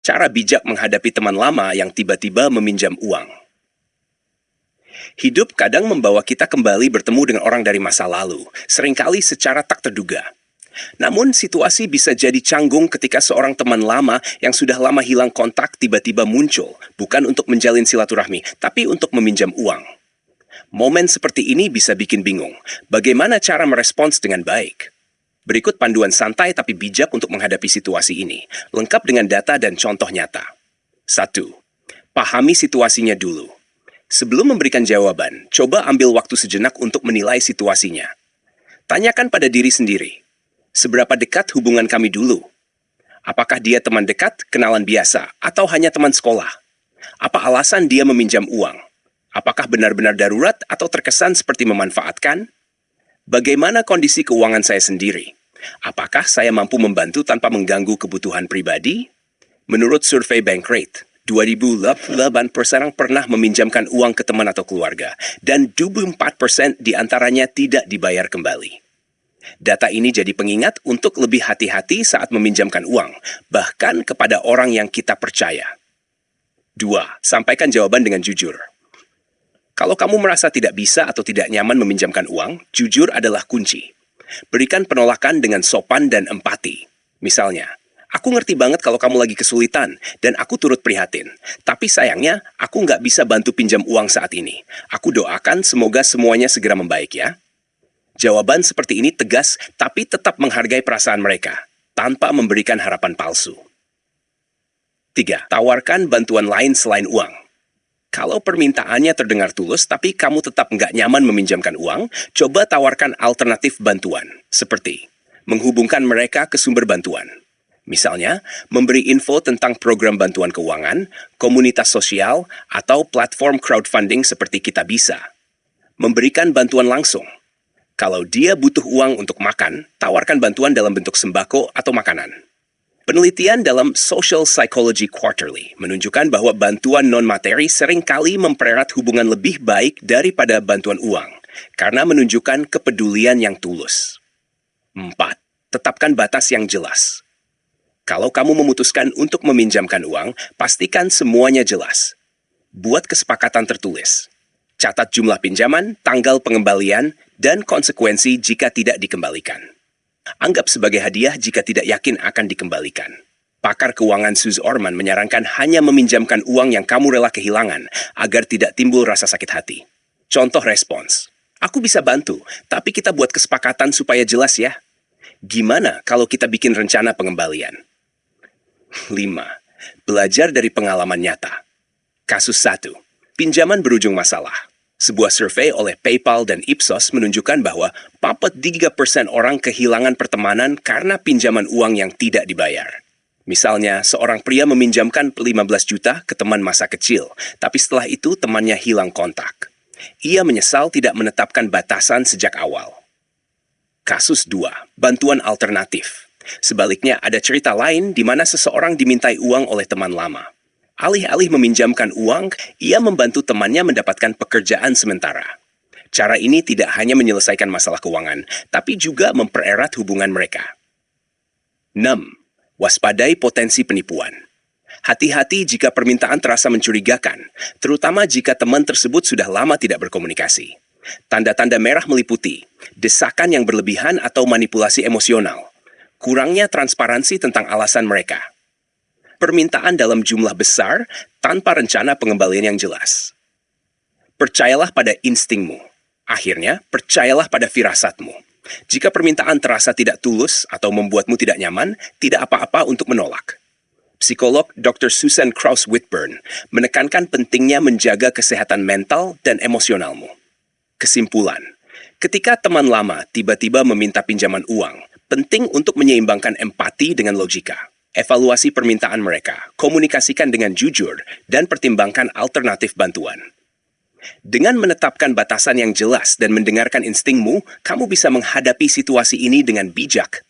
Cara bijak menghadapi teman lama yang tiba-tiba meminjam uang. Hidup kadang membawa kita kembali bertemu dengan orang dari masa lalu, seringkali secara tak terduga. Namun situasi bisa jadi canggung ketika seorang teman lama yang sudah lama hilang kontak tiba-tiba muncul, bukan untuk menjalin silaturahmi, tapi untuk meminjam uang. Momen seperti ini bisa bikin bingung. Bagaimana cara merespons dengan baik? Berikut panduan santai tapi bijak untuk menghadapi situasi ini, lengkap dengan data dan contoh nyata. 1. Pahami situasinya dulu. Sebelum memberikan jawaban, coba ambil waktu sejenak untuk menilai situasinya. Tanyakan pada diri sendiri, seberapa dekat hubungan kami dulu? Apakah dia teman dekat, kenalan biasa, atau hanya teman sekolah? Apa alasan dia meminjam uang? Apakah benar-benar darurat atau terkesan seperti memanfaatkan? Bagaimana kondisi keuangan saya sendiri? Apakah saya mampu membantu tanpa mengganggu kebutuhan pribadi? Menurut survei Bankrate, 2008% orang pernah meminjamkan uang ke teman atau keluarga, dan 24% diantaranya tidak dibayar kembali. Data ini jadi pengingat untuk lebih hati-hati saat meminjamkan uang, bahkan kepada orang yang kita percaya. 2. Sampaikan jawaban dengan jujur. Kalau kamu merasa tidak bisa atau tidak nyaman meminjamkan uang, jujur adalah kunci. Berikan penolakan dengan sopan dan empati. Misalnya, aku ngerti banget kalau kamu lagi kesulitan, dan aku turut prihatin. Tapi sayangnya, aku nggak bisa bantu pinjam uang saat ini. Aku doakan semoga semuanya segera membaik ya. Jawaban seperti ini tegas, tapi tetap menghargai perasaan mereka, tanpa memberikan harapan palsu. 3. Tawarkan bantuan lain selain uang. Kalau permintaannya terdengar tulus, tapi kamu tetap nggak nyaman meminjamkan uang, coba tawarkan alternatif bantuan, seperti menghubungkan mereka ke sumber bantuan. Misalnya, memberi info tentang program bantuan keuangan, komunitas sosial, atau platform crowdfunding seperti Kitabisa. Memberikan bantuan langsung. Kalau dia butuh uang untuk makan, tawarkan bantuan dalam bentuk sembako atau makanan. Penelitian dalam Social Psychology Quarterly menunjukkan bahwa bantuan non-materi seringkali mempererat hubungan lebih baik daripada bantuan uang, karena menunjukkan kepedulian yang tulus. 4. Tetapkan batas yang jelas. Kalau kamu memutuskan untuk meminjamkan uang, pastikan semuanya jelas. Buat kesepakatan tertulis. Catat jumlah pinjaman, tanggal pengembalian, dan konsekuensi jika tidak dikembalikan. Anggap sebagai hadiah jika tidak yakin akan dikembalikan. Pakar keuangan Suze Orman menyarankan hanya meminjamkan uang yang kamu rela kehilangan agar tidak timbul rasa sakit hati. Contoh respons. Aku bisa bantu, tapi kita buat kesepakatan supaya jelas ya. Gimana kalau kita bikin rencana pengembalian? 5. Belajar dari pengalaman nyata. Kasus 1. Pinjaman berujung masalah. Sebuah survei oleh PayPal dan Ipsos menunjukkan bahwa 43% orang kehilangan pertemanan karena pinjaman uang yang tidak dibayar. Misalnya, seorang pria meminjamkan 15 juta ke teman masa kecil, tapi setelah itu temannya hilang kontak. Ia menyesal tidak menetapkan batasan sejak awal. Kasus 2. Bantuan alternatif. Sebaliknya, ada cerita lain di mana seseorang dimintai uang oleh teman lama. Alih-alih meminjamkan uang, ia membantu temannya mendapatkan pekerjaan sementara. Cara ini tidak hanya menyelesaikan masalah keuangan, tapi juga mempererat hubungan mereka. 6. Waspadai potensi penipuan. Hati-hati jika permintaan terasa mencurigakan, terutama jika teman tersebut sudah lama tidak berkomunikasi. Tanda-tanda merah meliputi desakan yang berlebihan atau manipulasi emosional, kurangnya transparansi tentang alasan mereka, permintaan dalam jumlah besar tanpa rencana pengembalian yang jelas. Percayalah pada instingmu. Akhirnya, percayalah pada firasatmu. Jika permintaan terasa tidak tulus atau membuatmu tidak nyaman, tidak apa-apa untuk menolak. Psikolog Dr. Susan Krauss-Whitburn menekankan pentingnya menjaga kesehatan mental dan emosionalmu. Kesimpulan, ketika teman lama tiba-tiba meminta pinjaman uang, penting untuk menyeimbangkan empati dengan logika. Evaluasi permintaan mereka, komunikasikan dengan jujur, dan pertimbangkan alternatif bantuan. Dengan menetapkan batasan yang jelas dan mendengarkan instingmu, kamu bisa menghadapi situasi ini dengan bijak,